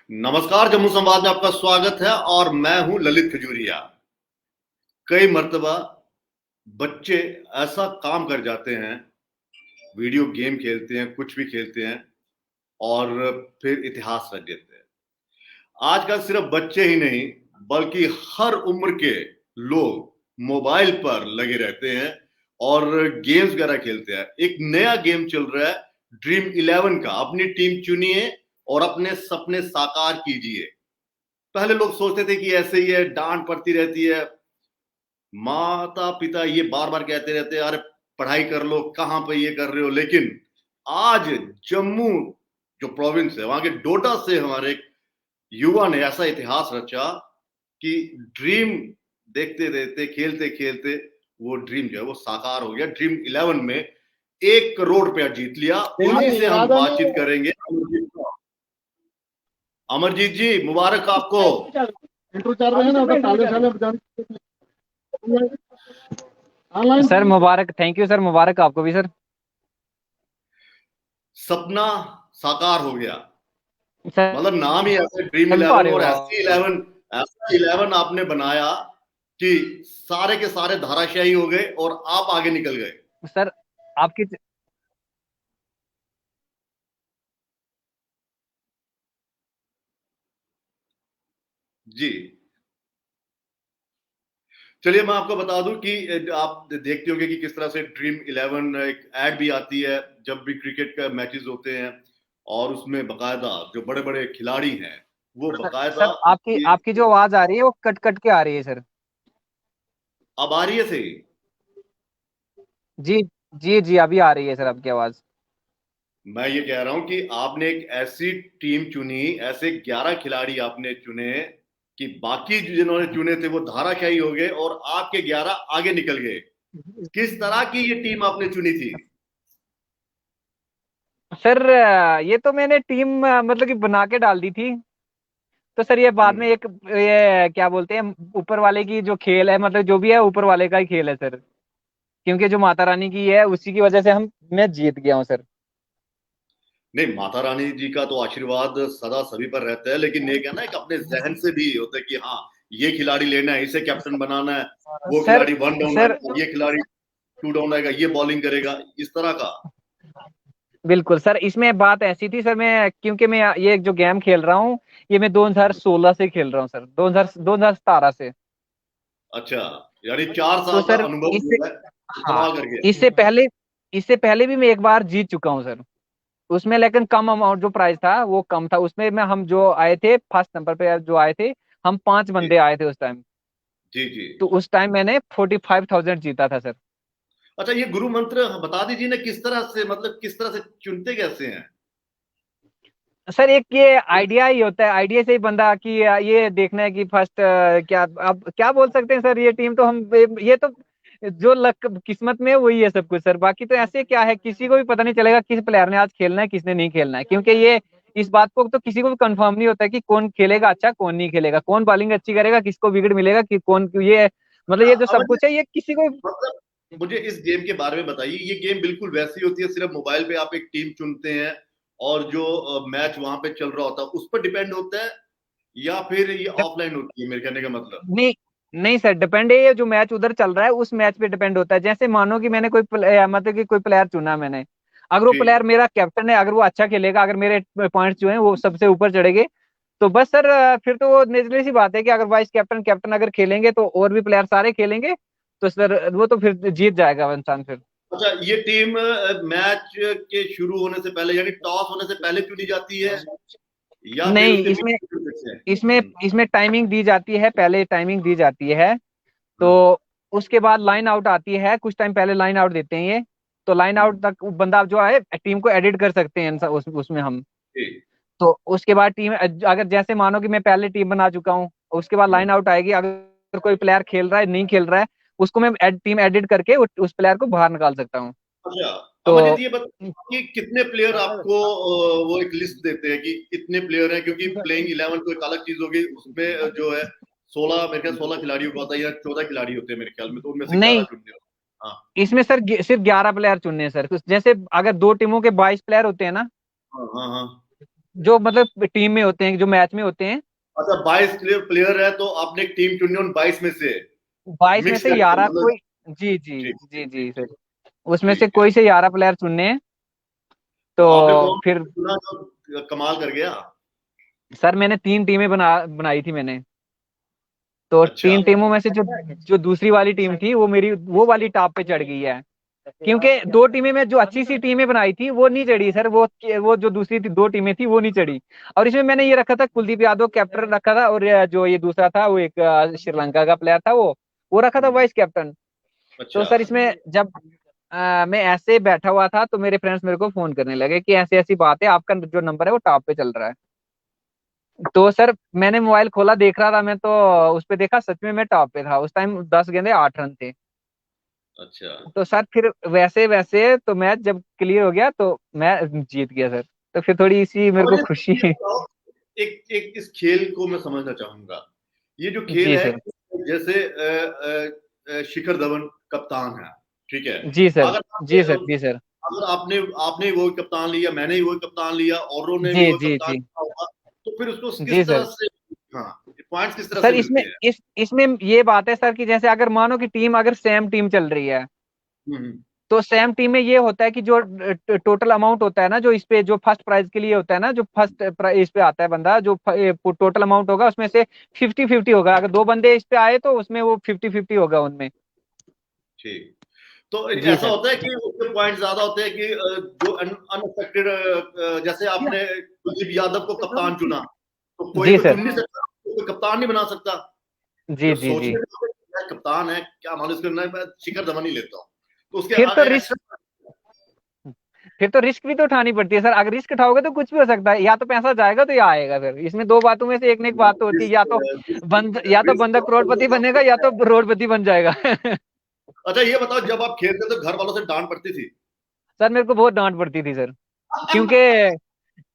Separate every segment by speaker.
Speaker 1: नमस्कार, जम्मू संवाद में आपका स्वागत है और मैं हूं ललित खजूरिया। कई मर्तबा बच्चे ऐसा काम कर जाते हैं, वीडियो गेम खेलते हैं, कुछ भी खेलते हैं और फिर इतिहास रच देते हैं। आजकल सिर्फ बच्चे ही नहीं बल्कि हर उम्र के लोग मोबाइल पर लगे रहते हैं और गेम्स वगैरह खेलते हैं। एक नया गेम चल रहा है, ड्रीम 11 का। अपनी टीम चुनिए और अपने सपने साकार कीजिए। पहले लोग सोचते थे कि ऐसे ही है, डांट पड़ती रहती है, माता पिता ये बार बार कहते रहते हैं, अरे पढ़ाई कर लो, कहां पे ये कर रहे हो। लेकिन आज जम्मू जो प्रोविंस है, वहां के डोडा से हमारे एक युवा ने ऐसा इतिहास रचा कि ड्रीम देखते देखते, खेलते खेलते वो ड्रीम जो है वो साकार हो गया। ड्रीम 11 में 1 करोड़ रुपया जीत लिया। उन्हीं से हम बातचीत करेंगे। अमरजीत जी, मुबारक आपको।
Speaker 2: सर मुबारक, थैंक यू सर, मुबारक आपको भी सर।
Speaker 1: सपना साकार हो गया,
Speaker 2: सर
Speaker 1: मतलब नाम ही ऐसे ड्रीम
Speaker 2: चल पा
Speaker 1: 11
Speaker 2: रहे हो
Speaker 1: और
Speaker 2: आप?
Speaker 1: ऐसा 11 आपने बनाया कि सारे के सारे धाराशाही हो गए और आप आगे निकल गए।
Speaker 2: सर आपकी
Speaker 1: जी, चलिए मैं आपको बता दूं कि आप देखते होंगे कि किस तरह से ड्रीम 11 एक एड भी आती है जब भी क्रिकेट का मैचेस होते हैं, और उसमें बकायदा जो बड़े बड़े खिलाड़ी हैं वो
Speaker 2: सर,
Speaker 1: बकायदा
Speaker 2: सर आपकी आपकी जो आवाज आ रही है वो कट कट के आ रही है सर।
Speaker 1: अब आ रही है सही।
Speaker 2: जी जी जी, अभी आ रही है सर आपकी आवाज।
Speaker 1: मैं ये कह रहा हूं कि आपने एक ऐसी टीम चुनी, ऐसे 11 खिलाड़ी आपने चुने कि बाकी जिन्होंने चुने थे वो धाराशायी हो गए और आपके 11 आगे निकल गए। किस तरह की ये टीम आपने चुनी थी?
Speaker 2: सर ये तो मैंने टीम मतलब कि बना के डाल दी थी। तो सर ये बाद में
Speaker 1: हम्म।
Speaker 2: एक ये क्या बोलते हैं, ऊपर वाले की जो खेल है, मतलब जो भी है ऊपर वाले का ही खेल है सर। क्योंकि जो माता रानी की है उसी की वजह से हम मैं जीत गया हूँ सर।
Speaker 1: नहीं, माता रानी जी का तो आशीर्वाद सदा सभी पर रहता है, लेकिन ये कहना है कि अपने जहन से भी होता है कि हाँ, ये खिलाड़ी लेना है, इसे कैप्टन बनाना है, वो
Speaker 2: सर
Speaker 1: खिलाड़ी 1 डाउन
Speaker 2: सर
Speaker 1: आएगा, ये खिलाड़ी 2 डाउन आएगा, ये बॉलिंग करेगा, इस तरह का।
Speaker 2: बिल्कुल सर, इसमें बात ऐसी थी सर, मैं क्योंकि मैं ये जो गेम खेल रहा हूँ ये मैं 2016 से खेल रहा हूँ सर, 2017 से।
Speaker 1: अच्छा, यानी 4 साल
Speaker 2: तो
Speaker 1: का
Speaker 2: सर
Speaker 1: अनुभव
Speaker 2: इससे,
Speaker 1: जो है
Speaker 2: हाँ,
Speaker 1: कमा करके।
Speaker 2: इससे पहले भी मैं एक बार जीत चुका हूँ सर। उसमें लेकिन कम अमाउंट जो प्राइस था वो कम था। उसमें मैं हम जो आए थे फर्स्ट नंबर पे जो आए थे, हम 5
Speaker 1: जी
Speaker 2: बंदे आए थे उस टाइम।
Speaker 1: जी जी।
Speaker 2: तो उस टाइम मैंने 45,000 जीता था सर।
Speaker 1: अच्छा, ये गुरु मंत्र बता दीजिए ना, किस तरह से, मतलब किस तरह से चुनते कैसे हैं?
Speaker 2: सर एक ये आइडिया ही होता है, आइडिया से ही बंदा कि ये देखना है कि फर्स्ट क्या, अब क्या बोल सकते हैं सर, ये टीम तो हम, ये तो जो लक किस्मत में है वही है सब कुछ सर। बाकी तो ऐसे क्या है, किसी को भी पता नहीं चलेगा किस प्लेयर ने आज खेलना है किसने नहीं खेलना है, क्योंकि ये इस बात को तो किसी को भी कंफर्म नहीं होता है कि कौन खेलेगा अच्छा कौन नहीं खेलेगा, कौन बॉलिंग अच्छी करेगा, किसको विकेट मिलेगा, कि कौन ये, मतलब ये जो
Speaker 1: अब
Speaker 2: सब कुछ है ये किसी को।
Speaker 1: मतलब मुझे इस गेम के बारे में बताइए। ये गेम बिल्कुल वैसी होती है, सिर्फ मोबाइल पे आप एक टीम चुनते हैं और जो मैच वहां पे चल रहा होता है उस पर डिपेंड होता है, या फिर ये ऑफलाइन होती है, मेरे कहने का मतलब?
Speaker 2: नहीं नहीं सर, डिपेंड है, ये जो मैच उधर चल रहा है उस मैच पे डिपेंड होता है। जैसे मानो कि मैंने मतलब कि कोई प्लेयर चुना मैंने, अगर वो
Speaker 1: ठीक।
Speaker 2: प्लेयर मेरा कैप्टन है, अगर वो अच्छा खेलेगा, अगर मेरे पॉइंट्स जो हैं वो सबसे ऊपर चढ़ेंगे, तो बस सर फिर तो वो नेचुरली सी बात है कि अगर वाइस कैप्टन कैप्टन अगर खेलेंगे तो और भी प्लेयर सारे खेलेंगे, तो सर वो तो फिर जीत जाएगा वो इंसान फिर।
Speaker 1: अच्छा, ये टीम मैच के शुरू होने से पहले, यानी टॉस होने से पहले चुनी जाती है या फिर
Speaker 2: नहीं,
Speaker 1: उसके बीच
Speaker 2: इसमें
Speaker 1: में चुन सकते हैं?
Speaker 2: इसमें इसमें टाइमिंग दी जाती है, पहले टाइमिंग दी जाती है। तो
Speaker 1: हाँ।
Speaker 2: उसके बाद लाइन आउट आती है, कुछ टाइम पहले लाइन आउट देते हैं ये। तो लाइन
Speaker 1: हम्म,
Speaker 2: आउट तक बंदा जो है टीम को एडिट कर सकते हैं उसमें हम।
Speaker 1: ठीक।
Speaker 2: तो उसके बाद टीम, अगर जैसे मानो कि मैं पहले टीम बना चुका हूँ, उसके बाद
Speaker 1: हम्म,
Speaker 2: लाइन आउट आएगी, अगर कोई प्लेयर खेल रहा है नहीं खेल रहा है, उसको मैं टीम एडिट करके उस प्लेयर को बाहर निकाल सकता हूँ।
Speaker 1: अच्छा, अमरजीत
Speaker 2: तो
Speaker 1: ये बताओ कि कितने प्लेयर आपको वो एक लिस्ट देते हैं कि इतने प्लेयर हैं, क्योंकि प्लेइंग 11 तो एक अलग चीज होगी, उसमें जो है 16, मेरे ख्याल 16 खिलाड़ियों का होता है या 14 खिलाड़ी होते हैं मेरे ख्याल में, तो उनमें से 11
Speaker 2: नहीं,
Speaker 1: चुनने होते हैं। हाँ
Speaker 2: इसमें सर सिर्फ 11 प्लेयर चुनने हैं सर। जैसे अगर दो टीमों के 22 प्लेयर होते हैं ना,
Speaker 1: हाँ हाँ हाँ।
Speaker 2: जो मतलब टीम में होते हैं, जो मैच में होते हैं।
Speaker 1: अच्छा, 22 प्लेयर है तो आपने एक टीम चुनी उन 22 में से,
Speaker 2: 22 में
Speaker 1: मिक्स
Speaker 2: से
Speaker 1: करके
Speaker 2: 11
Speaker 1: मतलब।
Speaker 2: कोई। जी जी
Speaker 1: ठीक
Speaker 2: जी
Speaker 1: ठीक
Speaker 2: जी
Speaker 1: ठीक
Speaker 2: सर।
Speaker 1: ठीक।
Speaker 2: उसमें से
Speaker 1: ठीक है।
Speaker 2: कोई से 11 प्लेयर चुनने हैं।
Speaker 1: तो आपने
Speaker 2: तो
Speaker 1: कौन
Speaker 2: फिर
Speaker 1: चुना जो कमाल कर गया?
Speaker 2: सर मैंने 3 टीमें बनाई थी मैंने। तो
Speaker 1: अच्छा।
Speaker 2: 3 टीमों में से जो जो दूसरी वाली टीम थी वो मेरी वो वाली टॉप पे चढ़ गई है। क्योंकि 2 टीमें में जो अच्छी सी टीमें बनाई थी वो नहीं चढ़ी सर, वो जो दूसरी 2 टीमें थी वो नहीं चढ़ी। और इसमें मैंने ये रखा था कुलदीप यादव कैप्टन रखा था, और जो ये दूसरा था वो एक श्रीलंका का प्लेयर था, वो रखा था
Speaker 1: हम्म,
Speaker 2: वाइस कैप्टन। तो
Speaker 1: अच्छा।
Speaker 2: सर इसमें जब मैं ऐसे बैठा हुआ था तो मेरे फ्रेंड्स मेरे को फोन करने लगे कि ऐसी ऐसी बात है, आपका जो नंबर है वो टॉप पे चल रहा है। तो सर मैंने मोबाइल खोला, देख रहा था मैं, तो उस पे देखा सच में मैं टॉप पे था। उस टाइम 10 गेंदे 8 रन थे।
Speaker 1: अच्छा।
Speaker 2: तो सर फिर वैसे वैसे तो मैच जब क्लियर हो गया तो मैं जीत गया सर। तो फिर थोड़ी सी मेरे
Speaker 1: और
Speaker 2: को खुशी
Speaker 1: ये
Speaker 2: है।
Speaker 1: बताओ, एक एक इस खेल को मैं समझना चाहूंगा। ये जो खेल
Speaker 2: जी
Speaker 1: है,
Speaker 2: सर।
Speaker 1: जैसे शिखर धवन कप्तान है, ठीक है।
Speaker 2: जी सर।
Speaker 1: अगर
Speaker 2: जी
Speaker 1: आपने
Speaker 2: सर। जी सर।
Speaker 1: अगर आपने आपने वो कप्तान लिया, मैंने ही वो कप्तान लिया, औरों ने भी
Speaker 2: जी
Speaker 1: वो
Speaker 2: जी
Speaker 1: कप्तान
Speaker 2: जी
Speaker 1: लिया होगा, तो फिर उसको
Speaker 2: जी
Speaker 1: किस तरह
Speaker 2: सर।
Speaker 1: से, हाँ, पॉइंट्स किस तरह से
Speaker 2: सर
Speaker 1: मिलते
Speaker 2: इसमें
Speaker 1: हैं?
Speaker 2: इसमें ये बात है सर कि जैसे अगर मानो कि टीम अगर सेम टीम चल रही है,
Speaker 1: हम्म।
Speaker 2: तो सेम टीम में ये होता है कि जो टोटल अमाउंट होता है ना, जो इस पे जो फर्स्ट प्राइज के लिए होता है ना, जो फर्स्ट प्राइज पे आता है बंदा, जो टोटल अमाउंट होगा उसमें से 50-50 होगा। अगर 2 बंदे इस पे आए तो उसमें वो 50-50 होगा उनमें।
Speaker 1: ठीक। तो
Speaker 2: जी
Speaker 1: ऐसा
Speaker 2: सर।
Speaker 1: होता है कि उसके पॉइंट ज्यादा होते हैं कि जो अनएक्सपेक्टेड, जैसे आपने कुलदीप यादव को कप्तान चुना, तो कोई
Speaker 2: जी
Speaker 1: तो
Speaker 2: सर।
Speaker 1: चुन नहीं सकता, कोई कप्तान नहीं बना सकता।
Speaker 2: जी
Speaker 1: जब
Speaker 2: जी जी।
Speaker 1: सोचने में क्या कप्तान है, क्या मालूम इसको, मैं शिखर धवन ही लेता हूँ, तो उसके
Speaker 2: फिर तो रिस्क
Speaker 1: एक्स्ट्रा।
Speaker 2: फिर तो रिस्क भी तो उठानी पड़ती है सर। अगर रिस्क उठाओगे तो कुछ भी हो सकता है, या तो पैसा जाएगा तो या आएगा। फिर इसमें 2 बातों में से एक ना एक बात तो होती है, या तो बंदा करोड़पति बनेगा या तो करोड़पति बन जाएगा।
Speaker 1: अच्छा, ये बताओ, जब आप खेलते तो घर वालों से डांट पड़ती थी?
Speaker 2: सर मेरे को बहुत डांट पड़ती थी सर। क्योंकि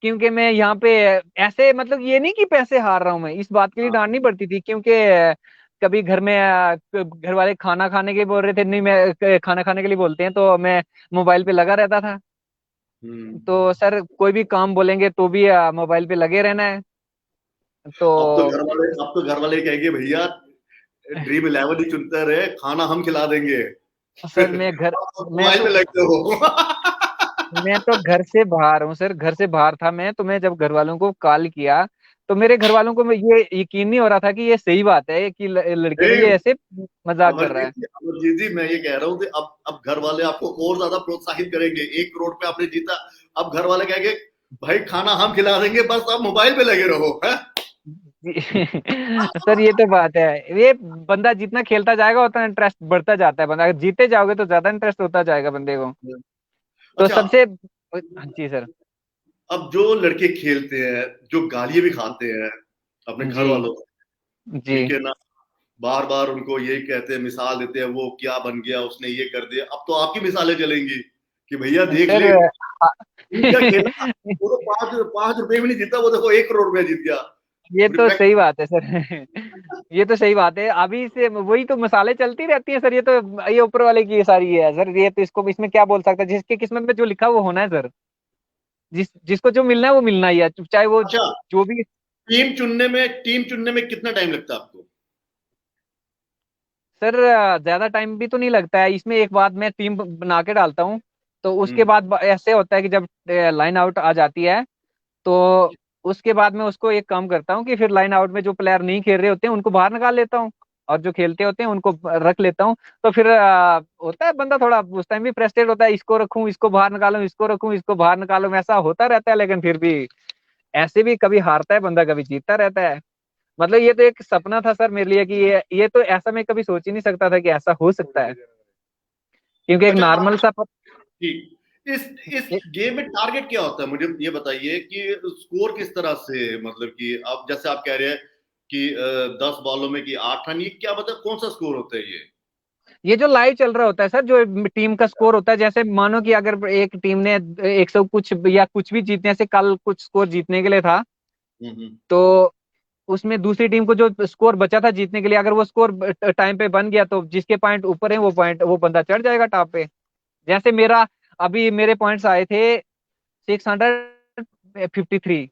Speaker 2: क्योंकि मैं यहाँ पे ऐसे मतलब ये नहीं कि पैसे हार रहा हूँ मैं, इस बात के लिए
Speaker 1: हाँ।
Speaker 2: डांटनी पड़ती थी। क्योंकि कभी घर में घर वाले खाना खाने के लिए बोल रहे थे, नहीं मैं खाना खाने के लिए बोलते हैं तो मैं मोबाइल पे लगा रहता था।
Speaker 1: हम्म।
Speaker 2: तो सर कोई भी काम बोलेंगे तो भी मोबाइल पे लगे रहना है। तो
Speaker 1: अब तो घर वाले कहेंगे, भैया ड्रीम इलेवन ही चुनते रहे, खाना हम खिला देंगे।
Speaker 2: सर
Speaker 1: आप तो मोबाइल में लगते हो।
Speaker 2: मैं तो घर से बाहर हूँ सर, घर से बाहर था मैं। तो मैं जब घर वालों को कॉल किया तो मेरे घर वालों को ये यकीन नहीं हो रहा था कि ये सही बात है कि लड़के
Speaker 1: नहीं,
Speaker 2: मेरे ऐसे मजाक कर रहा है।
Speaker 1: अमरजीत जी, मैं ये कह रहा हूँ कि अब घर वाले आपको और ज्यादा प्रोत्साहित करेंगे। 1 करोड़ पे आपने जीता, अब घर वाले कहेंगे, भाई खाना हम खिला देंगे, बस आप मोबाइल पे लगे रहो, है?
Speaker 2: सर ये तो बात है। ये बंदा जितना खेलता जाएगा उतना इंटरेस्ट बढ़ता जाता है। बंदा अगर जीते जाओगे तो ज्यादा इंटरेस्ट होता जाएगा बंदे को। तो
Speaker 1: अच्छा।
Speaker 2: सबसे जी सर।
Speaker 1: अब जो लड़के खेलते हैं, जो गालियां भी खाते हैं अपने घर
Speaker 2: जी
Speaker 1: वालों से,
Speaker 2: जी
Speaker 1: ठीक है ना, बार बार उनको यही कहते हैं, मिसाल देते हैं, वो क्या बन गया, उसने ये कर दिया। अब तो आपकी मिसालें चलेंगी कि भैया देख
Speaker 2: सर
Speaker 1: ले, क्या खेला, वो तो 5 5 रुपए भी नहीं जीता, वो देखो 1 करोड़ रुपया जीत गया।
Speaker 2: ये तो
Speaker 1: रिस्पेक्ट।
Speaker 2: सही बात है सर। ये तो सही बात है। अभी से वही तो मसाले चलती रहती है सर। ये ऊपर वाले की ये सारी है सर। ये तो इसको इसमें क्या बोल सकता है, जिसके किस्मत में जो लिखा वो होना है सर। जिसको जो मिलना है वो मिलना ही है, चाहे वो
Speaker 1: अच्छा,
Speaker 2: जो भी।
Speaker 1: टीम चुनने में कितना टाइम लगता है आपको?
Speaker 2: सर ज्यादा टाइम भी तो नहीं लगता है इसमें। एक बात, मैं टीम बना के डालता हूँ तो उसके
Speaker 1: हम्म।
Speaker 2: बाद ऐसे होता है कि जब लाइन आउट आ जाती है तो उसके बाद मैं उसको एक काम करता हूँ कि फिर लाइन आउट में जो प्लेयर नहीं खेल रहे होते हैं उनको बाहर निकाल लेता हूँ, और जो खेलते होते हैं उनको रख लेता हूँ। तो फिर होता है बंदा थोड़ा उस टाइम भी फ्रस्ट्रेट होता है, इसको रखूं इसको बाहर निकालूं, इसको रखूं इसको बाहर निकालूं, ऐसा होता रहता है। लेकिन फिर भी ऐसे भी कभी हारता है बंदा, कभी जीतता रहता है। मतलब ये तो एक सपना था सर मेरे लिए कि ये तो ऐसा मैं कभी सोच ही नहीं सकता था कि ऐसा हो सकता है। क्योंकि एक
Speaker 1: अच्छा,
Speaker 2: नॉर्मल सा
Speaker 1: ठीक। इस गेम में टारगेट क्या होता है, मुझे ये बताइए कि स्कोर किस तरह से, मतलब कि अब जैसे आप कह रहे हैं कि 10 बॉलों में कि 8 रन, ये क्या मतलब कौन सा स्कोर होता है ये?
Speaker 2: ये जो लाइव चल रहा होता है सर, जो टीम का स्कोर होता है, जैसे मानो कि अगर एक टीम ने 100 कुछ या कुछ भी जीतने से, कल कुछ स्कोर जीतने के लिए था,
Speaker 1: हम्म।
Speaker 2: तो उसमें दूसरी टीम को जो स्कोर बचा था जीतने के लिए, अगर वो स्कोर टाइम पे बन गया तो जिसके पॉइंट ऊपर है वो बंदा चढ़ जाएगा टॉप पे। जैसे मेरा अभी मेरे पॉइंट्स आए थे 653।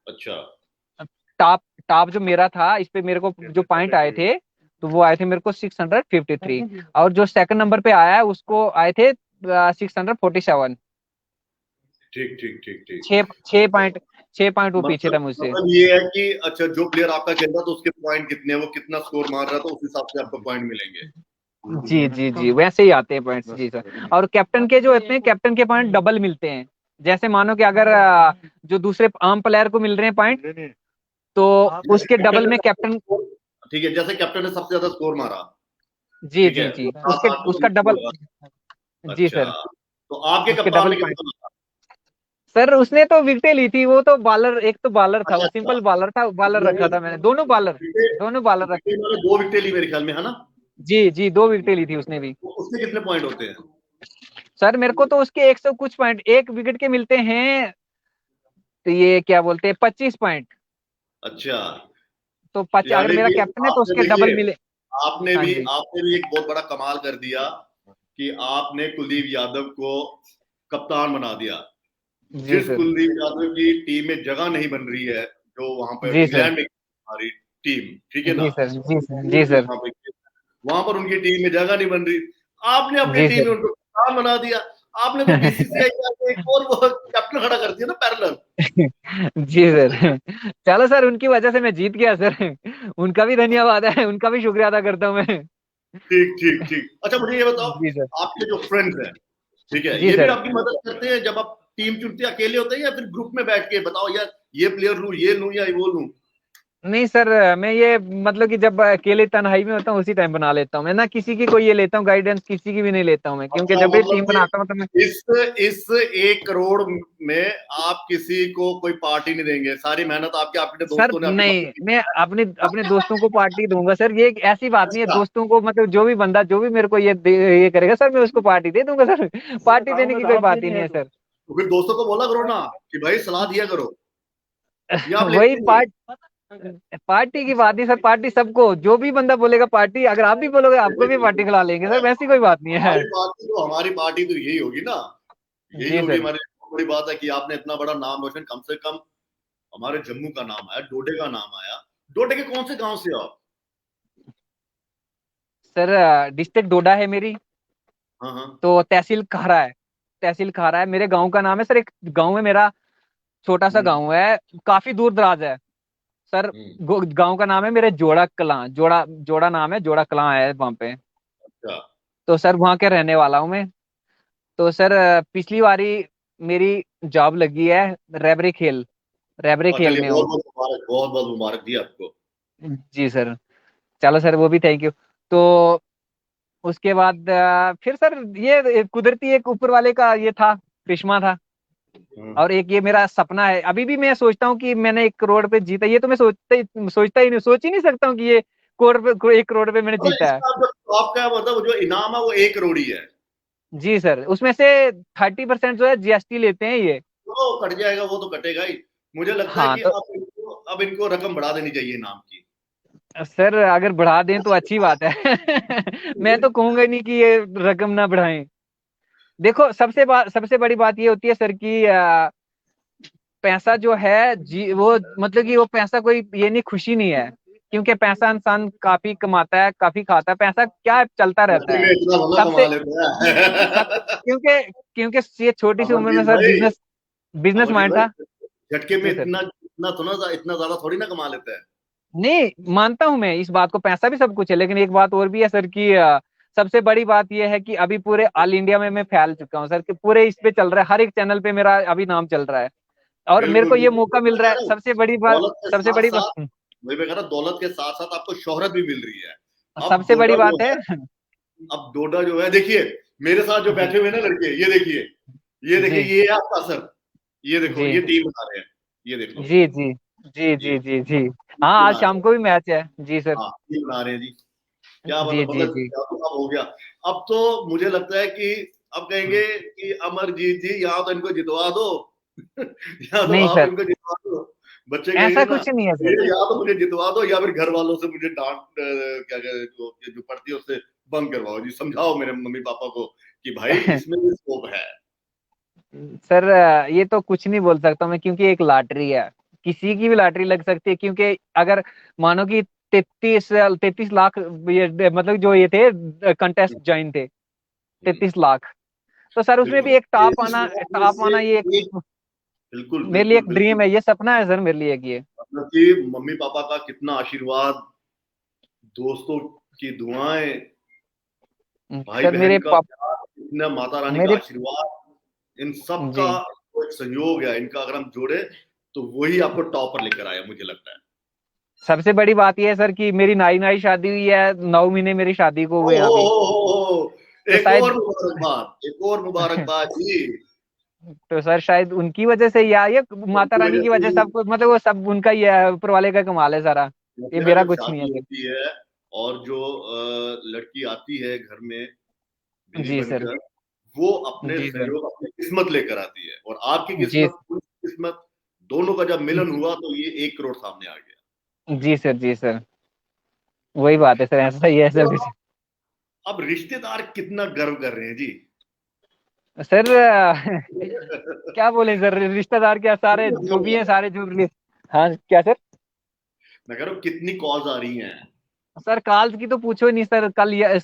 Speaker 1: अच्छा।
Speaker 2: टॉप टॉप जो मेरा था इस पे मेरे को जो पॉइंट आए थे, तो वो आए थे मेरे को 653, और जो सेकंड नंबर पे आया है उसको आए थे 647।
Speaker 1: ठीक ठीक ठीक ठीक।
Speaker 2: 6 पॉइंट वो पीछे था मुझसे।
Speaker 1: मतलब ये है कि अच्छा, जो प्लेयर आपका खेल रहा था उसके पॉइंट कितने हैं, वो कितना स्कोर मार रहा था, उस हिसाब से आपको पॉइंट मिलेंगे।
Speaker 2: जी जी जी, वैसे ही आते हैं पॉइंट्स जी सर। और कैप्टन के जो होते हैं, कैप्टन के पॉइंट डबल मिलते हैं। जैसे मानो कि अगर जो दूसरे आम प्लेयर को मिल रहे हैं पॉइंट, तो
Speaker 1: जैसे
Speaker 2: उसके
Speaker 1: कैप्टन
Speaker 2: डबल
Speaker 1: ने
Speaker 2: में
Speaker 1: सबसे
Speaker 2: कैप्टन।
Speaker 1: स्कोर, ठीक है, जैसे कैप्टन ने सबसे ज्यादा स्कोर मारा,
Speaker 2: जी
Speaker 1: ठीक है,
Speaker 2: जी जी,
Speaker 1: वो सात
Speaker 2: उसके
Speaker 1: आठ तो
Speaker 2: उसका
Speaker 1: उसको
Speaker 2: डबल।
Speaker 1: लगा।
Speaker 2: जी
Speaker 1: अच्छा,
Speaker 2: सर,
Speaker 1: तो आपके
Speaker 2: उसके
Speaker 1: कप्तान
Speaker 2: डबल
Speaker 1: ने
Speaker 2: पॉइंट।
Speaker 1: कितना मारा?
Speaker 2: सर उसने तो विकेटें ली थी, वो तो बॉलर, एक तो बॉलर था,
Speaker 1: अच्छा
Speaker 2: वो
Speaker 1: अच्छा,
Speaker 2: सिंपल बॉलर था, बॉलर रखा था मैंने, दोनों बॉलर,
Speaker 1: विकेट,
Speaker 2: दोनों बॉलर रखे।
Speaker 1: विकेट मैंने 2 विकेट ली मेरे ख्याल में, है ना?
Speaker 2: जी जी, 2 विकेटें ली थी उसने भी।
Speaker 1: तो उसके कितने पॉइंट होते हैं?
Speaker 2: सर मेरे को तो उसके 100 कुछ पॉइंट एक विकेट के मिलते हैं। तो ये क्या बोलते हैं, 25 पॉइंट।
Speaker 1: अच्छा,
Speaker 2: तो अगर
Speaker 1: यानी
Speaker 2: मेरा
Speaker 1: कि
Speaker 2: कैप्टन है तो
Speaker 1: आपने
Speaker 2: उसके डबल
Speaker 1: देखिए,
Speaker 2: मिले।
Speaker 1: आपने
Speaker 2: हाँ
Speaker 1: भी
Speaker 2: जी।
Speaker 1: आपने भी एक बहुत बड़ा कमाल कर दिया कि आपने कुलदीप यादव को कप्तान बना दिया।
Speaker 2: जी
Speaker 1: जिस
Speaker 2: सर।
Speaker 1: कुलदीप यादव की टीम में जगह नहीं बन रही है, जो वहां पर
Speaker 2: जी सर।
Speaker 1: इंग्लैंड में हमारी टीम, ठीक है ना,
Speaker 2: जी सर। जी सर। जी
Speaker 1: न्यूजीलैंड
Speaker 2: सर।
Speaker 1: वहां पर उनकी टीम में जगह नहीं बन रही, आपने अपनी
Speaker 2: जी
Speaker 1: टीम में
Speaker 2: सर।
Speaker 1: उनको कप्तान बना दिया। आपने तो बीसीसीआई का एक और वो कैप्टन खड़ा कर दिया ना, पैरेलल।
Speaker 2: जी सर। चलो सर, उनकी वजह से मैं जीत गया सर। उनका भी धन्यवाद है, उनका भी शुक्रिया अदा करता हूँ मैं।
Speaker 1: ठीक ठीक ठीक। अच्छा, मुझे ये बताओ,
Speaker 2: जी सर।
Speaker 1: आपके जो फ्रेंड्स हैं, ठीक है,
Speaker 2: जी
Speaker 1: ये भी
Speaker 2: सर।
Speaker 1: आपकी मदद करते हैं जब आप टीम चुनते हैं? अकेले होते हैं या फिर ग्रुप में बैठ के बताओ यार, ये प्लेयर लूं, ये लूं या वो लूं?
Speaker 2: नहीं सर, मैं ये मतलब कि जब अकेले तन्हाई में होता हूँ उसी टाइम बना लेता हूँ मैं, ना किसी की कोई ये लेता हूँ गाइडेंस, किसी की भी नहीं लेता हूँ मैं, क्योंकि
Speaker 1: अच्छा,
Speaker 2: जब भी
Speaker 1: मतलब
Speaker 2: टीम
Speaker 1: कि
Speaker 2: बनाता हूँ तो मैं।
Speaker 1: इस इस 1 करोड़ में आप किसी को कोई पार्टी नहीं देंगे? सारी मेहनत आपके आपके
Speaker 2: सर
Speaker 1: दोस्तों ने, आपकी
Speaker 2: नहीं,
Speaker 1: मदद की?
Speaker 2: मैं अपने अपने दोस्तों को पार्टी दूंगा सर, ये एक ऐसी बात नहीं है,
Speaker 1: अच्छा,
Speaker 2: दोस्तों को मतलब जो भी बंदा जो भी मेरे को ये करेगा सर, मैं उसको पार्टी दे दूंगा सर। पार्टी देने की कोई बात ही नहीं है सर।
Speaker 1: तो फिर दोस्तों को बोला करो ना कि भाई सलाह दिया करो, या आप
Speaker 2: वही
Speaker 1: लेते नहीं?
Speaker 2: पार्टी की बात नहीं सर, पार्टी सबको, जो भी बंदा बोलेगा पार्टी, अगर आप भी बोलोगे आपको भी पार्टी खिला लेंगे सर, वैसी कोई बात नहीं है।
Speaker 1: हमारी पार्टी तो यही होगी ना, यही
Speaker 2: जी
Speaker 1: होगी
Speaker 2: सर।
Speaker 1: हमारी। बड़ी बात है कि आपने इतना बड़ा नाम रोशन, कम से कम हमारे जम्मू का नाम आया, डोडे का नाम आया। डोडे के कौन से गांव से हो आप?
Speaker 2: सर डिस्ट्रिक्ट डोडा है मेरी,
Speaker 1: हाँ हाँ।
Speaker 2: तो तहसील खारा है। तहसील खारा है, मेरे गांव का नाम है सर, एक गांव है मेरा, छोटा सा
Speaker 1: हम्म
Speaker 2: गांव है, काफी दूर दराज है सर।
Speaker 1: हम्म।
Speaker 2: गांव का नाम है मेरे जोड़ा कलां, जोड़ा जोड़ा नाम है, जोड़ा कलां है वहां पे।
Speaker 1: अच्छा
Speaker 2: तो सर वहां के रहने वाला हूँ मैं। तो सर पिछली बारी मेरी जॉब लगी है रेबरी खेल, रेबरी खेल
Speaker 1: चलिए,
Speaker 2: में
Speaker 1: बहुत
Speaker 2: हूँ।
Speaker 1: बहुत मुबारक, बहुत बहुत मुबारक जी आपको।
Speaker 2: जी सर। चलो सर, वो भी थैंक यू। तो उसके बाद फिर सर ये कुदरती एक ऊपर वाले का ये था, करिश्मा था।
Speaker 1: हाँ।
Speaker 2: और एक ये मेरा सपना है, अभी भी मैं सोचता हूँ कि मैंने 1 करोड़ पे जीता, ये तो मैं सोच ही नहीं सकता हूँ कि ये 1 करोड़ पे मैंने
Speaker 1: मतलब
Speaker 2: जीता है।
Speaker 1: इसका जो टॉप का मतलब जो इनाम है वो 1 करोड़ ही है?
Speaker 2: जी सर, उसमें से 30% जो है जीएसटी लेते हैं ये।
Speaker 1: वो कट जाएगा, वो तो कटेगा ही। मुझे लगता है
Speaker 2: हाँ
Speaker 1: कि
Speaker 2: तो
Speaker 1: अब इनको रकम बढ़ा देनी चाहिए इनाम की।
Speaker 2: सर अगर बढ़ा दें तो अच्छी बात है। मैं तो कहूंगा नहीं कि ये रकम ना बढ़ाएं। देखो सबसे बड़ी बात ये होती है सर कि पैसा जो है जी वो मतलब कि वो पैसा कोई ये नहीं, खुशी नहीं है, क्योंकि पैसा इंसान काफी कमाता है, काफी खाता है, पैसा क्या है, चलता रहता
Speaker 1: झटके में
Speaker 2: है।
Speaker 1: इतना भला कमा
Speaker 2: सबसे
Speaker 1: लेते
Speaker 2: सब
Speaker 1: हैं।
Speaker 2: क्योंकि क्योंकि ये छोटी सी उम्र में
Speaker 1: अमरजीत
Speaker 2: सर
Speaker 1: भाई,
Speaker 2: बिजनेस बिजनेस
Speaker 1: अमरजीत
Speaker 2: माइंड था।
Speaker 1: भाई, झटके में
Speaker 2: जी सर।
Speaker 1: इतना इतना ज्यादा थोड़ी ना कमा लेते हैं।
Speaker 2: नहीं, मानता हूं मैं इस बात को, पैसा भी सब कुछ है, लेकिन एक बात और भी है सर कि सबसे बड़ी बात यह है कि अभी पूरे ऑल इंडिया में मैं फैल चुका हूं सर, कि पूरे इस पे चल रहा है, हर एक चैनल पे मेरा अभी नाम चल रहा है, और मेरे
Speaker 1: बिल्कुल
Speaker 2: को ये
Speaker 1: बिल्कुल,
Speaker 2: मौका मिल
Speaker 1: मैं
Speaker 2: रहा
Speaker 1: कह
Speaker 2: है,
Speaker 1: रहा हूँ, दौलत के
Speaker 2: सबसे
Speaker 1: साथ
Speaker 2: बड़ी बात,
Speaker 1: साथ, वही मैं कह रहा हूँ, दौलत के साथ साथ आपको शोहरत भी मिल रही है। अब
Speaker 2: सबसे बड़ी
Speaker 1: डोडा जो
Speaker 2: बात है।
Speaker 1: है, अब डोडा जो है, देखिए, मेरे साथ जो
Speaker 2: जी
Speaker 1: बैठे हुए ना लड़के, ये देखिए, ये देखिए,
Speaker 2: जी
Speaker 1: ये है आपका सर, ये देखो,
Speaker 2: जी
Speaker 1: ये टीम बना रहे हैं, ये देख लो,
Speaker 2: जी जी जी
Speaker 1: ये
Speaker 2: जी जी जी। हाँ,
Speaker 1: टीम
Speaker 2: आज
Speaker 1: बना रहे
Speaker 2: शाम
Speaker 1: हैं।
Speaker 2: को भी मैच है जी सर।
Speaker 1: हाँ, टीम बना रहे हैं जी। क्या
Speaker 2: जी
Speaker 1: मतलब,
Speaker 2: जी
Speaker 1: मतलब
Speaker 2: जी।
Speaker 1: क्या तो अब हो गया। अब तो मुझे लगता है कि अब कहेंगे कि अमरजीत जी, यहाँ तो इनको जितवा दो। यहाँ तो
Speaker 2: नहीं
Speaker 1: आप
Speaker 2: सर,
Speaker 1: इनको जितवा दो। बच्चे कहेंगे
Speaker 2: ऐसा
Speaker 1: ना,
Speaker 2: कुछ नहीं है सर।
Speaker 1: ये या तो मुझे जितवा दो या फिर घर वालों से मुझे डांट, क्या कहते हैं, जो पड़ती है उससे बंद करवाओ जी, समझाओ मेरे मम्मी पापा को कि भाई इसमें भी स्कोप है।
Speaker 2: सर ये तो कुछ नहीं बोल सकता मैं, क्योंकि एक लॉटरी है, किसी की भी लॉटरी लग सकती है, क्योंकि अगर मानो कि 33 लाख ये मतलब जो ये थे कंटेस्ट ज्वाइन थे,
Speaker 1: हम्म,
Speaker 2: 33 लाख, तो सर उसमें
Speaker 1: बिल्कुल।
Speaker 2: भी एक
Speaker 1: तेईस लाख में
Speaker 2: टॉप
Speaker 1: से
Speaker 2: आना ये
Speaker 1: एक, बिल्कुल
Speaker 2: मेरे लिए
Speaker 1: बिल्कुल
Speaker 2: एक ड्रीम
Speaker 1: बिल्कुल,
Speaker 2: है, ये सपना है सर मेरे लिए एक ये।
Speaker 1: मतलब कि मम्मी पापा का कितना आशीर्वाद, दोस्तों की दुआएं, भाई
Speaker 2: सर
Speaker 1: बहन
Speaker 2: मेरे
Speaker 1: का प्यार, इतना माता रानी का
Speaker 2: मेरे
Speaker 1: आशीर्वाद, इन सब का
Speaker 2: जी,
Speaker 1: वो एक संयोग है, इनका अगर हम जोड़े तो वही आपको टॉप पर लेकर आया, मुझे लगता है।
Speaker 2: सबसे बड़ी बात यह है सर कि मेरी नाई नाई शादी हुई है, 9 महीने मेरी शादी को
Speaker 1: ओ
Speaker 2: हुए हैं
Speaker 1: हो
Speaker 2: अभी।
Speaker 1: हो हो हो,
Speaker 2: तो
Speaker 1: एक और
Speaker 2: शायद
Speaker 1: मुबारकबाद, एक और मुबारकबाद जी।
Speaker 2: तो सर शायद उनकी वजह से, या ये माता
Speaker 1: उनकी
Speaker 2: रानी
Speaker 1: वजह
Speaker 2: की
Speaker 1: से
Speaker 2: वजह,
Speaker 1: ही,
Speaker 2: सब कुछ मतलब वो सब उनका ही है, ऊपर वाले का कमाल है सारा। ये
Speaker 1: मेरा
Speaker 2: मेरा
Speaker 1: जब
Speaker 2: कुछ नहीं है
Speaker 1: शादी
Speaker 2: सर।
Speaker 1: होती है और जो लड़की आती है घर में बीवी
Speaker 2: जी सर।
Speaker 1: बनकर, वो अपने
Speaker 2: जी सर।
Speaker 1: संयोग अपनी किस्मत लेकर आती है, और आपकी
Speaker 2: जी।
Speaker 1: किस्मत उनकी किस्मत, दोनों का जब मिलन हुआ तो ये 1 करोड़ सामने आ गया।
Speaker 2: जी सर। जी सर। वही बात है सर, ऐसा ही है
Speaker 1: तो
Speaker 2: सर कुछ।
Speaker 1: अब रिश्तेदार कितना गर्व कर रहे हैं जी।
Speaker 2: सर क्या बोले सर, रिश्तेदार क्या, सारे
Speaker 1: कितना
Speaker 2: जो
Speaker 1: जोर
Speaker 2: भी
Speaker 1: लग
Speaker 2: हैं,
Speaker 1: रहा है।
Speaker 2: सारे जो हाँ क्या सर।
Speaker 1: मैं कह रहा हूँ कितनी कॉल्स आ रही हैं।
Speaker 2: सर कॉल्स की तो पूछो ही नहीं सर,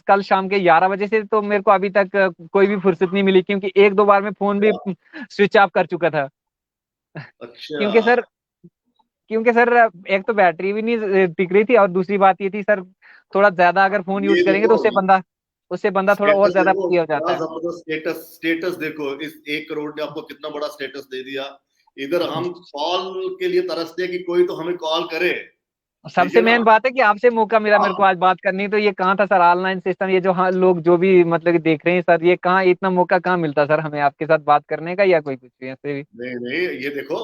Speaker 2: कल शाम के 11 बजे से तो मेरे को अभी तक कोई भी फुर्सत नहीं मिली, क्योंकि एक दो बार मैं फोन भी स्विच ऑफ कर चुका था।
Speaker 1: अच्छा,
Speaker 2: क्योंकि सर क्योंकि सर एक तो बैटरी भी नहीं टिक रही थी, और दूसरी बात ये थी सर, थोड़ा ज्यादा अगर फोन यूज
Speaker 1: ये
Speaker 2: करेंगे तो
Speaker 1: देखो,
Speaker 2: उससे बंदा थोड़ा और
Speaker 1: स्टेटस
Speaker 2: ज्यादा
Speaker 1: देखो,
Speaker 2: फ्री हो
Speaker 1: बड़ा
Speaker 2: जाता है।
Speaker 1: जबरदस्त स्टेटस, स्टेटस देखो, इस 1 करोड़ ने आपको कितना बड़ा स्टेटस दे दिया। इधर हम कॉल के लिए तरसते हैं कि कोई तो हमें कॉल करे, ठीक
Speaker 2: सबसे
Speaker 1: है ना।
Speaker 2: मेन बात है कि आपसे मौका मिला मेरे को
Speaker 1: आप,
Speaker 2: आज बात करनी, तो ये कहाँ था सर ऑनलाइन सिस्टम, ये जो हाँ लोग जो भी मतलब कि देख रहे हैं सर, ये कहाँ इतना मौका कहाँ मिलता सर हमें आपके साथ बात करने का, या कोई कुछ भी ऐसे भी।
Speaker 1: नहीं नहीं, ये देखो,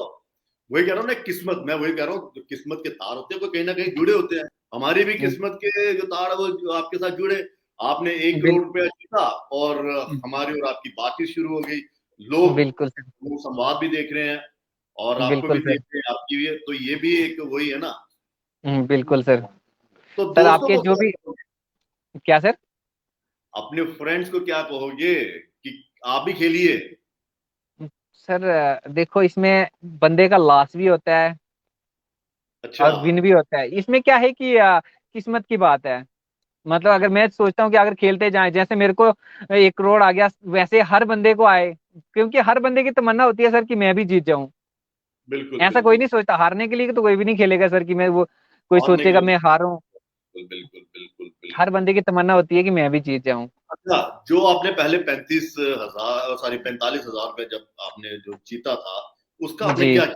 Speaker 1: वही कह रहा हूँ ना, किस्मत, मैं वही कह रहा हूँ, जो किस्मत के तार होते हैं वो कहीं ना कहीं जुड़े होते हैं। हमारी भी किस्मत के जो तार है वो जो आपके साथ जुड़े। आपने 1 करोड़
Speaker 2: बिल्कुल।
Speaker 1: रुपया जीता, और हमारी और आपकी बातचीत शुरू हो गई। लोग
Speaker 2: बिल्कुल सर।
Speaker 1: वो संवाद भी देख रहे हैं, और आपको भी
Speaker 2: बिल्कुल सर।
Speaker 1: देख रहे हैं, आपकी भी, तो ये भी एक वही है ना।
Speaker 2: बिल्कुल सर।
Speaker 1: तो
Speaker 2: सर
Speaker 1: दोस्तों
Speaker 2: आपके
Speaker 1: को
Speaker 2: जो
Speaker 1: क्या
Speaker 2: भी
Speaker 1: कहोगे,
Speaker 2: क्या सर।
Speaker 1: अपने फ्रेंड्स को क्या कहोगे कि आप भी खेलिए।
Speaker 2: सर देखो, इसमें बंदे का लॉस भी होता है
Speaker 1: अच्छा,
Speaker 2: और विन भी होता है। इसमें क्या है कि किस्मत की बात है। मतलब अगर मैं सोचता हूँ कि अगर खेलते जाएं, जैसे मेरे को 1 करोड़ आ गया, वैसे हर बंदे को आए, क्योंकि हर बंदे की तमन्ना होती है सर कि मैं भी जीत जाऊं।
Speaker 1: बिल्कुल
Speaker 2: ऐसा कोई
Speaker 1: बिल्कुल,
Speaker 2: नहीं सोचता, हारने के लिए तो कोई भी नहीं खेलेगा सर, कि मैं वो कोई
Speaker 1: और नहीं के
Speaker 2: सोचेगा
Speaker 1: लिए,
Speaker 2: मैं हारूं।
Speaker 1: बिल्कुल बिल्कुल बिल्कुल
Speaker 2: हर
Speaker 1: बिल्कुल।
Speaker 2: बंदे की तमन्ना होती है कि मैं भी जीत जाऊं।
Speaker 1: अच्छा, जो आपने पहले 35,000, सॉरी 45,000 रुपए जब आपने जो जीता था, उसका आपने
Speaker 2: जी
Speaker 1: क्या किया?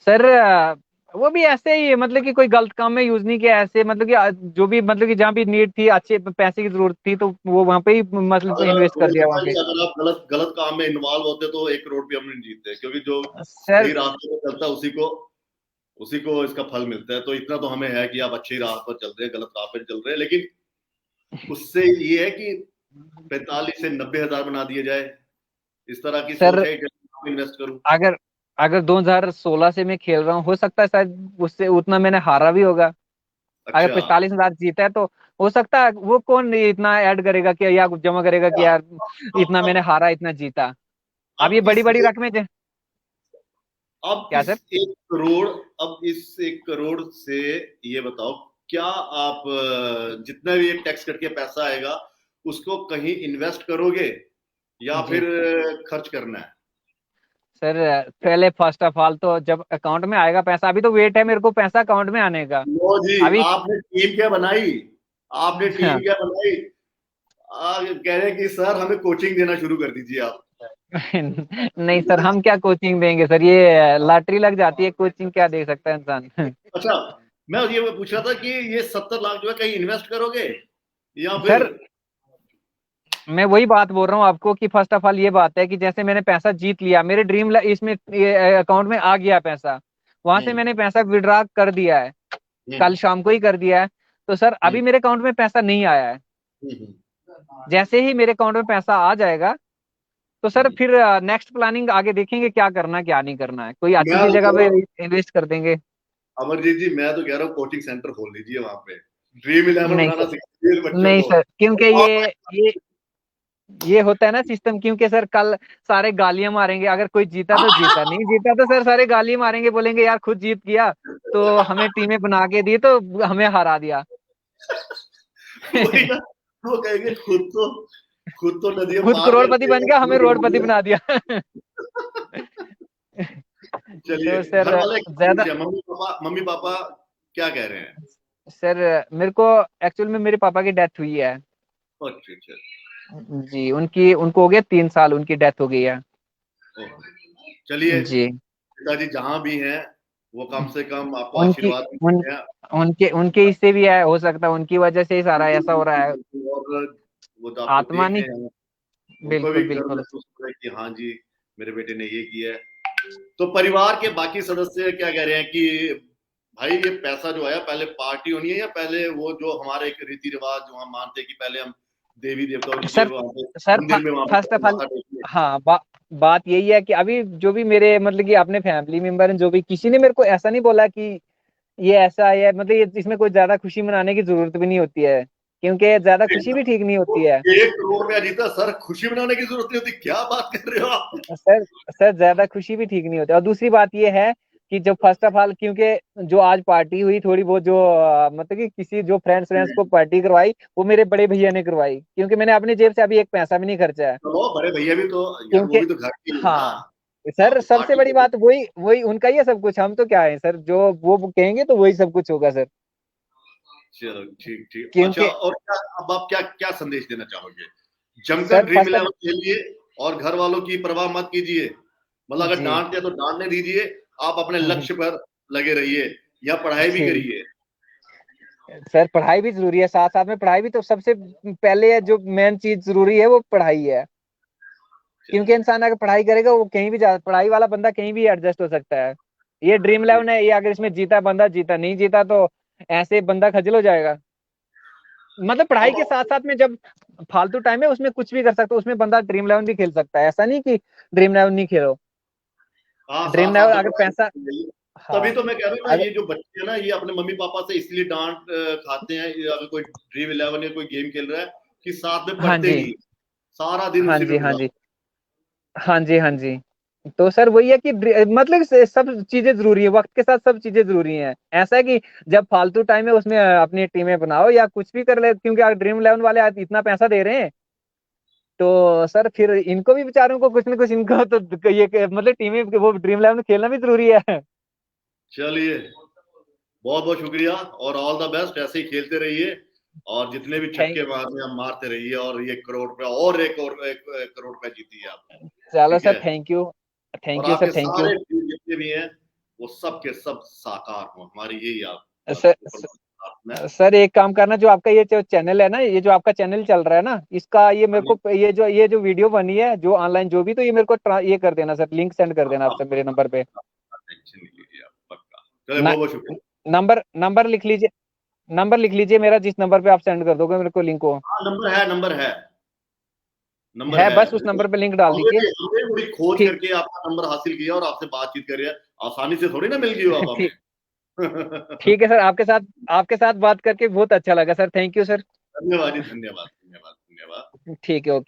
Speaker 2: सर वो भी ऐसे ही है, मतलब कि कोई गलत काम में यूज नहीं किया, ऐसे मतलब कि जो भी मतलब कि जहाँ भी नीड थी, अच्छे पैसे की जरूरत थी, तो वो वहां पे ही मतलब
Speaker 1: अगर
Speaker 2: इन्वेस्ट कर
Speaker 1: मुझे
Speaker 2: दिया
Speaker 1: लगता
Speaker 2: वहां
Speaker 1: है
Speaker 2: पे।
Speaker 1: कि अगर आप गलत गलत काम में इन्वॉल्व होते तो 1 करोड़ भी हम नहीं जीतते, क्योंकि जो
Speaker 2: सर
Speaker 1: सही रास्ते पर चलता है उसी को इसका फल मिलता है। तो इतना तो हमें है कि आप अच्छी राह पर चल रहे हैं, गलत राह पर चल रहे हैं, लेकिन उससे ये है कि 45 से 90 हजार बना दिए जाए, इस तरह की सोच
Speaker 2: सर
Speaker 1: है कि इन्वेस्ट करूं।
Speaker 2: अगर अगर 2016 से मैं खेल रहा हूँ, हो सकता है शायद उससे उतना मैंने हारा भी होगा। अगर
Speaker 1: अच्छा,
Speaker 2: 45 हजार जीता है तो हो सकता है, वो कौन इतना ऐड करेगा कि, या जमा करेगा कि यार
Speaker 1: अब
Speaker 2: इतना मैंने
Speaker 1: अब
Speaker 2: हारा इतना जीता। अब ये
Speaker 1: अब
Speaker 2: बड़ी
Speaker 1: इस
Speaker 2: बड़ी रकमें
Speaker 1: अब
Speaker 2: क्या
Speaker 1: इस
Speaker 2: सर।
Speaker 1: 1 करोड़, अब इस 1 करोड़ से ये बताओ, क्या आप जितना भी ये टैक्स कट के पैसा आएगा उसको कहीं इन्वेस्ट करोगे, या
Speaker 2: जी
Speaker 1: फिर खर्च करना है?
Speaker 2: सर पहले फर्स्ट ऑफ ऑल तो जब अकाउंट में आएगा पैसा, अभी तो वेट है मेरे को पैसा अकाउंट में आने का।
Speaker 1: लो जी,
Speaker 2: अभी
Speaker 1: आपने टीम क्या बनाई, आपने टीम क्या बनाई? कह रहे हैं कि सर हमें कोचिंग देना शुरू कर दीजिए आप।
Speaker 2: नहीं सर, हम क्या कोचिंग देंगे सर, ये लॉटरी लग जाती है, कोचिंग क्या दे सकता है इंसान।
Speaker 1: अच्छा, मैं ये पूछ रहा था कि ये 70 लाख जो है कहीं इन्वेस्ट करोगे, या फिर?
Speaker 2: सर मैं वही बात बोल रहा हूँ आपको कि फर्स्ट ऑफ ऑल ये बात है कि जैसे मैंने पैसा जीत लिया, मेरे ड्रीम इसमें अकाउंट में आ गया पैसा, वहां से
Speaker 1: हम्म
Speaker 2: मैंने पैसा विड्रॉ कर दिया है,
Speaker 1: हम्म
Speaker 2: कल शाम को ही कर दिया है। तो सर
Speaker 1: हम्म
Speaker 2: अभी मेरे अकाउंट में पैसा नहीं आया है।
Speaker 1: हम्म
Speaker 2: जैसे ही मेरे अकाउंट में पैसा आ जाएगा, तो सर
Speaker 1: हम्म।
Speaker 2: फिर नेक्स्ट प्लानिंग आगे देखेंगे क्या करना है क्या नहीं करना है, कोई अच्छी
Speaker 1: मैं
Speaker 2: सी
Speaker 1: तो
Speaker 2: जगह
Speaker 1: कह
Speaker 2: पे
Speaker 1: रहा हूँ,
Speaker 2: इन्वेस्ट कर देंगे।
Speaker 1: अमरजीत जी, मैं तो कह रहा हूँ कोचिंग सेंटर खोल लीजिए वहां पे, ड्रीम इलेवन
Speaker 2: नहीं
Speaker 1: बनाना
Speaker 2: सर।
Speaker 1: सिखाइए बच्चों
Speaker 2: नहीं
Speaker 1: को।
Speaker 2: सर, क्योंकि ये ये होता है ना सिस्टम, क्योंकि सर कल सारे गालियां मारेंगे, अगर कोई जीता तो जीता, नहीं जीता तो सर सारे गाली मारेंगे, बोलेंगे यार खुद जीत गया तो हमें टीमें बना के दी तो हमें हरा दिया।
Speaker 1: वही ना, वो कहेंगे खुद तो नदियां
Speaker 2: खुद
Speaker 1: पार
Speaker 2: करोड़पति
Speaker 1: करते
Speaker 2: बन
Speaker 1: हैं,
Speaker 2: गया, हमें
Speaker 1: हमें डूब
Speaker 2: रोडपति
Speaker 1: दिया।
Speaker 2: बना दिया।
Speaker 1: चलिए,
Speaker 2: तो
Speaker 1: घर
Speaker 2: सर
Speaker 1: वाले क्या
Speaker 2: ज्यादा,
Speaker 1: सोच रहे हैं? मम्मी पापा क्या कह रहे हैं?
Speaker 2: सर मेरे को एक्चुअल में मेरे पापा की डेथ हुई है।
Speaker 1: अच्छा अच्छा।
Speaker 2: जी, उनकी उनको हो गया 3 साल, उनकी डेथ हो गई है।
Speaker 1: ओह, चलिए,
Speaker 2: जी।
Speaker 1: पिताजी जहां भी हैं वो कम से कम आपको
Speaker 2: उनकी
Speaker 1: आशीर्वाद भी
Speaker 2: उन
Speaker 1: देते हैं।
Speaker 2: उनके हिस्से भी है, हो सकता है उनकी वजह से ही सारा ऐसा हो रहा है।
Speaker 1: और वो तो आपको
Speaker 2: आत्मा
Speaker 1: देख
Speaker 2: नहीं।
Speaker 1: रहे हैं, उनको भी
Speaker 2: बिल्कुल
Speaker 1: गर्व
Speaker 2: बिल्कुल।
Speaker 1: महसूस हो रहा है कि हाँ जी, मेरे बेटे ने ये किया है। तो परिवार के बाकी सदस्य क्या कह रहे हैं कि भाई ये पैसा जो है पहले पार्टी होनी है, या पहले वो जो हमारे एक रीति रिवाज जो हम मानते हैं कि पहले हम देवी देवताओं के
Speaker 2: सर
Speaker 1: वहां पे
Speaker 2: सर
Speaker 1: मंदिर में वहां
Speaker 2: फर्स्ट
Speaker 1: पे
Speaker 2: ऑफ ऑल,
Speaker 1: माथा टेकते हैं?
Speaker 2: हाँ बात यही है कि अभी जो भी मेरे मतलब कि अपने फैमिली मेंबर हैं, जो भी किसी ने मेरे को ऐसा नहीं बोला कि ये ऐसा है, मतलब ये इसमें कोई ज्यादा खुशी मनाने की जरूरत भी नहीं होती है, क्योंकि ज्यादा खुशी भी ठीक नहीं
Speaker 1: वो
Speaker 2: होती है।
Speaker 1: 1 करोड़ रुपया जीता सर, खुशी मनाने की जरूरत नहीं होती, क्या बात कर रहे हो आप?
Speaker 2: सर सर ज्यादा खुशी भी ठीक नहीं होती। और दूसरी बात ये है कि जो फर्स्ट ऑफ ऑल, क्योंकि जो आज पार्टी हुई थोड़ी बहुत, जो मतलब कि किसी जो फ्रेंड्स फ्रेंड्स को पार्टी करवाई, वो मेरे बड़े भैया ने करवाई, क्योंकि मैंने अपनी जेब से अभी एक पैसा भी नहीं खर्चा है।
Speaker 1: चलो, बड़े भैया भी तो, यार वो
Speaker 2: क्योंकि
Speaker 1: भी तो घर के ही है ना।
Speaker 2: हाँ सर,
Speaker 1: आपको
Speaker 2: सबसे
Speaker 1: पार्टी
Speaker 2: बड़ी
Speaker 1: के,
Speaker 2: बात वही वही उनका ही है सब कुछ, हम तो क्या है सर, जो वो कहेंगे तो वही सब कुछ होगा सर।
Speaker 1: चलो ठीक ठीक। अच्छा,
Speaker 2: क्योंकि
Speaker 1: और क्या, अब आप क्या क्या संदेश देना चाहोगे? जमकर
Speaker 2: सर
Speaker 1: ड्रीम
Speaker 2: फर्स्ट
Speaker 1: 11 खेलिए और घर वालों की परवाह मत कीजिए। मतलब अगर
Speaker 2: जी।
Speaker 1: डांट दिया तो डांटने दीजिए, आप अपने लक्ष्य पर लगे रहिए, या पढ़ाई भी
Speaker 2: जी
Speaker 1: करिए।
Speaker 2: सर, पढ़ाई भी जरूरी है, साथ साथ में पढ़ाई भी तो सबसे पहले है, जो मेन चीज जरूरी है वो पढ़ाई है। क्योंकि
Speaker 1: चलिए,
Speaker 2: इंसान अगर पढ़ाई करेगा वो कहीं भी जा, पढ़ाई वाला बंदा कहीं भी एडजस्ट हो सकता है। ये ड्रीम
Speaker 1: ठीक।
Speaker 2: 11 है, ये अगर इसमें जीता बंदा जीता, नहीं जीता तो ऐसे बंदा खजल हो जाएगा। मतलब पढ़ाई
Speaker 1: अब
Speaker 2: के साथ साथ में जब फालतू टाइम है उसमें कुछ भी कर सकते हो, उसमें बंदा ड्रीम 11 भी खेल सकता है, ऐसा नहीं कि ड्रीम 11 नहीं खेलो।
Speaker 1: हाँ,
Speaker 2: ड्रीम
Speaker 1: साथ साथ
Speaker 2: 11
Speaker 1: में
Speaker 2: अगर
Speaker 1: पढ़ाई
Speaker 2: पैसा,
Speaker 1: भी चाहिए। तभी
Speaker 2: हाँ
Speaker 1: तो मैं कह रहा हूँ ना,
Speaker 2: अगर,
Speaker 1: ये जो बच्चे हैं ना, ये अपने मम्मी पापा से इसलिए डांट खाते हैं, अगर कोई ड्रीम 11 या कोई गेम खेल रहा है, कि साथ में
Speaker 2: हाँ
Speaker 1: पढ़ते
Speaker 2: जी
Speaker 1: नहीं, सारा दिन
Speaker 2: हाँ
Speaker 1: उसी
Speaker 2: जी
Speaker 1: में
Speaker 2: हाँ
Speaker 1: घुसा।
Speaker 2: जी हाँ जी हाँ जी। तो सर वही है कि मतलब सब चीजें जरूरी है, वक्त के साथ सब चीजें जरूरी हैं। ऐसा है कि जब फालतू टाइम है उसमें अपनी टीमें बनाओ या कुछ भी कर ले, क्योंकि अगर ड्रीम 11 वाले आज इतना पैसा दे रहे हैं तो सर फिर इनको भी बेचारों को कुछ ना कुछ, इनको तो ये मतलब टीमें वो ड्रीम 11 में खेलना भी जरूरी है।
Speaker 1: चलिए, बहुत बहुत शुक्रिया, और ऑल द बेस्ट, ऐसे ही खेलते रहिए, और जितने भी
Speaker 2: थैंक
Speaker 1: छक्के मारने हम मारते रहिए, और ये करोड़ रुपया, और एक करोड़ रुपया जीतिए आप।
Speaker 2: चलो
Speaker 1: ठीक
Speaker 2: सर,
Speaker 1: है, और
Speaker 2: थैंक यू सर,
Speaker 1: आपके
Speaker 2: थैंक यू।
Speaker 1: सारे ड्रीम जितने भी हैं वो सब के सब साकार हों, हमारी यही आप
Speaker 2: सर
Speaker 1: ऊपर प्रार्थना है।
Speaker 2: सर एक काम करना, जो आपका ये जो चैनल है ना, ये जो आपका चैनल चल रहा है ना, इसका ये मेरे को ये जो वीडियो बनी है जो ऑनलाइन जो भी, तो ये मेरे को ये कर देना सर, लिंक सेंड कर देना आप सर मेरे नंबर पे।
Speaker 1: टेंशन नहीं लीजिए आप, पक्का। चलिए,
Speaker 2: न,
Speaker 1: बहुत बहुत शुक्रिया।
Speaker 2: नंबर लिख लीजिए, नंबर लिख लीजिए मेरा, जिस नंबर पे आप सेंड कर दोगे मेरे को लिंक को।
Speaker 1: हाँ, नंबर
Speaker 2: है
Speaker 1: है।
Speaker 2: बस, उस नंबर पे लिंक डाल
Speaker 1: हमने
Speaker 2: दीजिए।
Speaker 1: भी हमने बड़ी खोज
Speaker 2: ठीक
Speaker 1: करके आपका नंबर हासिल किया और आपसे बातचीत करी है। आसानी से थोड़ी ना मिल गई हो आप
Speaker 2: ठीक
Speaker 1: हमें।
Speaker 2: ठीक है सर, आपके साथ बात करके बहुत अच्छा लगा सर, थैंक यू सर।
Speaker 1: धन्यवाद जी, धन्यवाद धन्यवाद धन्यवाद।
Speaker 2: ठीक है, ओके।